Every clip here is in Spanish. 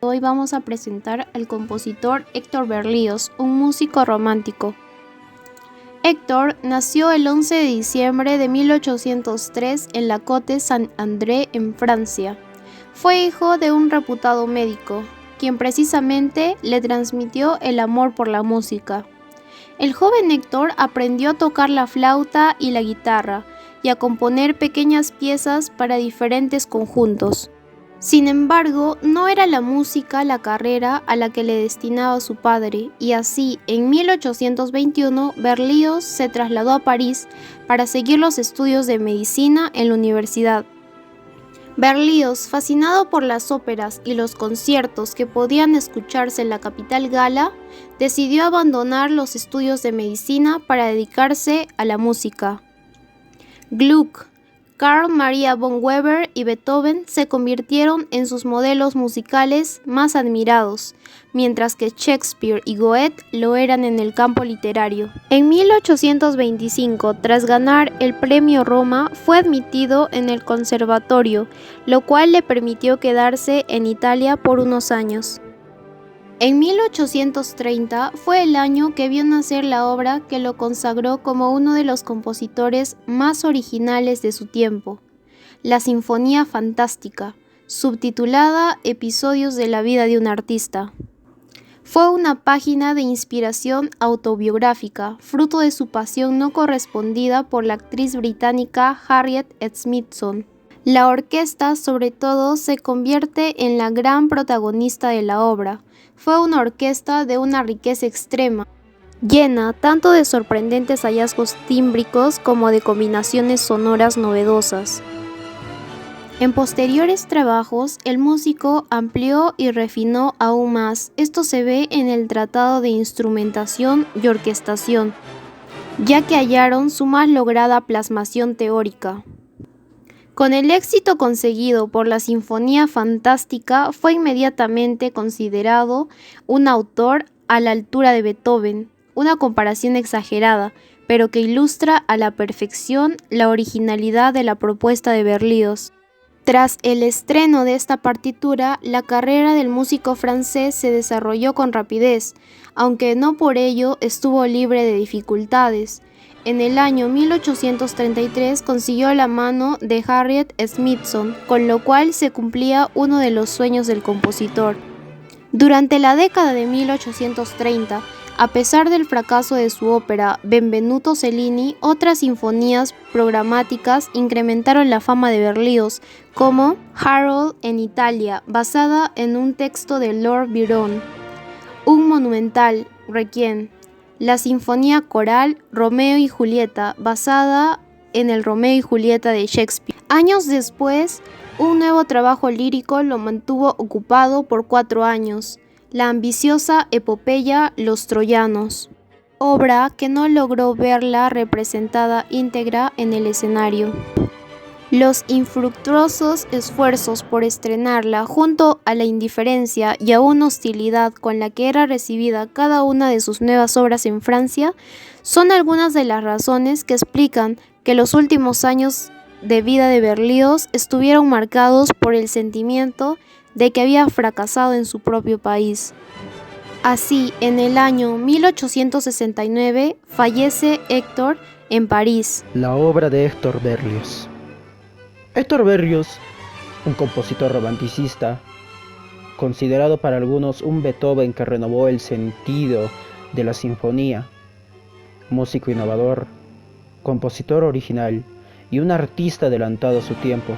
Hoy vamos a presentar al compositor Héctor Berlioz, un músico romántico. Héctor nació el 11 de diciembre de 1803 en la Côte-Saint-André, en Francia. Fue hijo de un reputado médico, quien precisamente le transmitió el amor por la música. El joven Héctor aprendió a tocar la flauta y la guitarra y a componer pequeñas piezas para diferentes conjuntos. Sin embargo, no era la música la carrera a la que le destinaba su padre, y así, en 1821, Berlioz se trasladó a París para seguir los estudios de medicina en la universidad. Berlioz, fascinado por las óperas y los conciertos que podían escucharse en la capital gala, decidió abandonar los estudios de medicina para dedicarse a la música. Gluck, Carl Maria von Weber y Beethoven se convirtieron en sus modelos musicales más admirados, mientras que Shakespeare y Goethe lo eran en el campo literario. En 1825, tras ganar el Premio Roma, fue admitido en el Conservatorio, lo cual le permitió quedarse en Italia por unos años. En 1830 fue el año que vio nacer la obra que lo consagró como uno de los compositores más originales de su tiempo, la Sinfonía Fantástica, subtitulada Episodios de la vida de un artista. Fue una página de inspiración autobiográfica, fruto de su pasión no correspondida por la actriz británica Harriet Smithson. La orquesta, sobre todo, se convierte en la gran protagonista de la obra. Fue una orquesta de una riqueza extrema, llena tanto de sorprendentes hallazgos tímbricos como de combinaciones sonoras novedosas. En posteriores trabajos, el músico amplió y refinó aún más. Esto se ve en el Tratado de Instrumentación y Orquestación, ya que hallaron su más lograda plasmación teórica. Con el éxito conseguido por la Sinfonía Fantástica, fue inmediatamente considerado un autor a la altura de Beethoven, una comparación exagerada, pero que ilustra a la perfección la originalidad de la propuesta de Berlioz. Tras el estreno de esta partitura, la carrera del músico francés se desarrolló con rapidez, aunque no por ello estuvo libre de dificultades. En el año 1833 consiguió la mano de Harriet Smithson, con lo cual se cumplía uno de los sueños del compositor. Durante la década de 1830, a pesar del fracaso de su ópera Benvenuto Cellini, otras sinfonías programáticas incrementaron la fama de Berlioz, como Harold en Italia, basada en un texto de Lord Byron, un monumental Requiem. La sinfonía coral Romeo y Julieta, basada en el Romeo y Julieta de Shakespeare. Años después, un nuevo trabajo lírico lo mantuvo ocupado por 4 años, la ambiciosa epopeya Los Troyanos, obra que no logró verla representada íntegra en el escenario. Los infructuosos esfuerzos por estrenarla, junto a la indiferencia y aún hostilidad con la que era recibida cada una de sus nuevas obras en Francia, son algunas de las razones que explican que los últimos años de vida de Berlioz estuvieron marcados por el sentimiento de que había fracasado en su propio país. Así, en el año 1869 fallece Héctor en París. La obra de Héctor Berlioz. Héctor Berlioz, un compositor romanticista, considerado para algunos un Beethoven que renovó el sentido de la sinfonía, músico innovador, compositor original y un artista adelantado a su tiempo,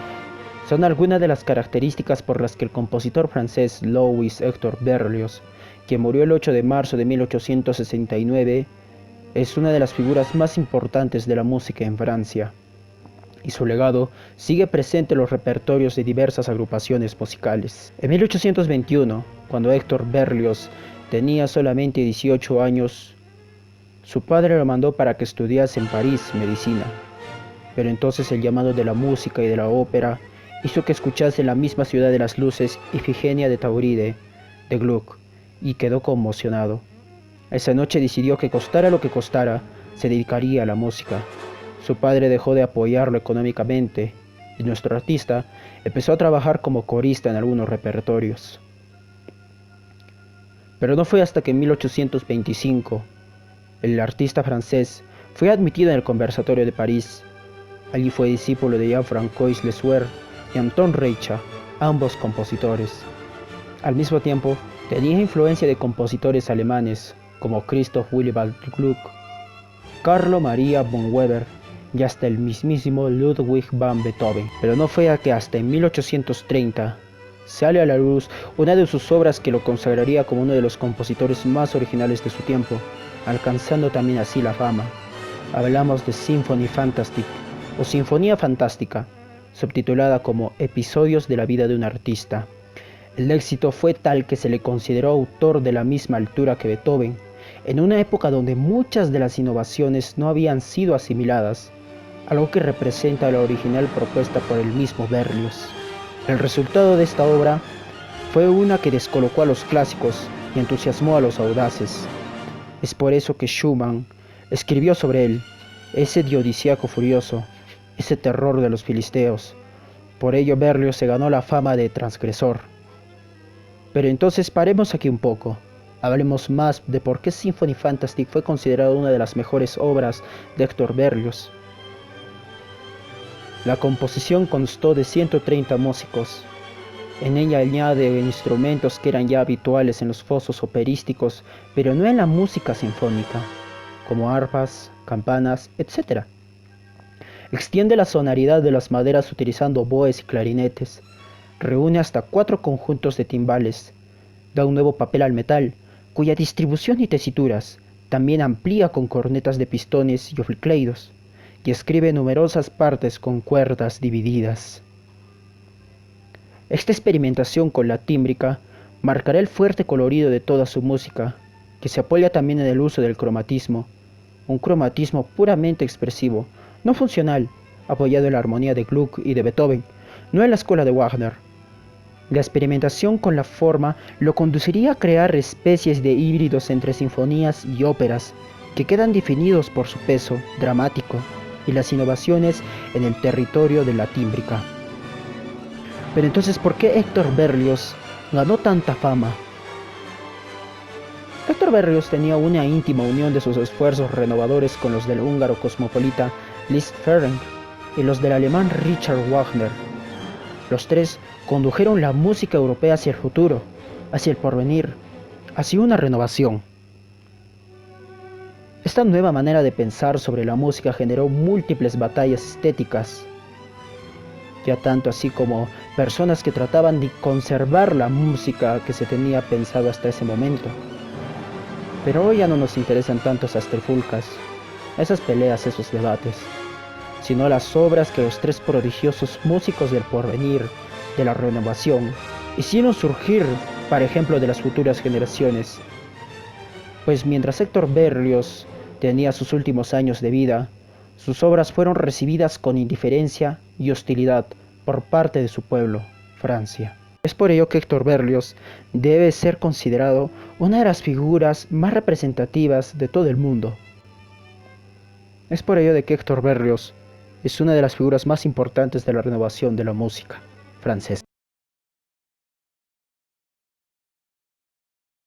son algunas de las características por las que el compositor francés Louis Héctor Berlioz, quien murió el 8 de marzo de 1869, es una de las figuras más importantes de la música en Francia, y su legado sigue presente en los repertorios de diversas agrupaciones musicales. En 1821, cuando Héctor Berlioz tenía solamente 18 años, su padre lo mandó para que estudiase en París medicina, pero entonces el llamado de la música y de la ópera hizo que escuchase en la misma ciudad de las luces Ifigenia de Tauride, de Gluck, y quedó conmocionado. Esa noche decidió que costara lo que costara, se dedicaría a la música. Su padre dejó de apoyarlo económicamente y nuestro artista empezó a trabajar como corista en algunos repertorios. Pero no fue hasta que en 1825 el artista francés fue admitido en el Conservatorio de París. Allí fue discípulo de Jean-François Lesueur y Anton Reicha, ambos compositores. Al mismo tiempo, tenía influencia de compositores alemanes como Christoph Willibald Gluck, Carlo Maria von Weber y hasta el mismísimo Ludwig van Beethoven. Pero no fue hasta en 1830 sale a la luz una de sus obras que lo consagraría como uno de los compositores más originales de su tiempo, alcanzando también así la fama. Hablamos de Symphonie Fantastique o Sinfonía Fantástica, subtitulada como Episodios de la vida de un artista. El éxito fue tal que se le consideró autor de la misma altura que Beethoven, en una época donde muchas de las innovaciones no habían sido asimiladas, algo que representa la original propuesta por el mismo Berlioz. El resultado de esta obra fue una que descolocó a los clásicos y entusiasmó a los audaces. Es por eso que Schumann escribió sobre él, ese dionisiaco furioso, ese terror de los filisteos. Por ello Berlioz se ganó la fama de transgresor. Pero entonces paremos aquí un poco. Hablemos más de por qué Symphonie Fantastique fue considerada una de las mejores obras de Hector Berlioz. La composición constó de 130 músicos. En ella añade instrumentos que eran ya habituales en los fosos operísticos, pero no en la música sinfónica, como arpas, campanas, etc. Extiende la sonoridad de las maderas utilizando oboes y clarinetes. Reúne hasta 4 conjuntos de timbales. Da un nuevo papel al metal, cuya distribución y tesituras también amplía con cornetas de pistones y oficleidos, y escribe numerosas partes con cuerdas divididas. Esta experimentación con la tímbrica marcará el fuerte colorido de toda su música, que se apoya también en el uso del cromatismo, un cromatismo puramente expresivo, no funcional, apoyado en la armonía de Gluck y de Beethoven, no en la escuela de Wagner. La experimentación con la forma lo conduciría a crear especies de híbridos entre sinfonías y óperas, que quedan definidos por su peso dramático y las innovaciones en el territorio de la tímbrica. Pero entonces, ¿por qué Hector Berlioz ganó tanta fama? Hector Berlioz tenía una íntima unión de sus esfuerzos renovadores con los del húngaro cosmopolita Liszt Ferenc y los del alemán Richard Wagner. Los tres condujeron la música europea hacia el futuro, hacia el porvenir, hacia una renovación. Esta nueva manera de pensar sobre la música generó múltiples batallas estéticas, ya tanto así como personas que trataban de conservar la música que se tenía pensado hasta ese momento. Pero hoy ya no nos interesan tanto esas trifulcas, esas peleas, esos debates, sino las obras que los tres prodigiosos músicos del porvenir, de la renovación, hicieron surgir para ejemplo de las futuras generaciones. Pues mientras Hector Berlioz tenía sus últimos años de vida, sus obras fueron recibidas con indiferencia y hostilidad por parte de su pueblo, Francia. Es por ello que Hector Berlioz debe ser considerado una de las figuras más representativas de todo el mundo. Es por ello de que Hector Berlioz es una de las figuras más importantes de la renovación de la música francesa.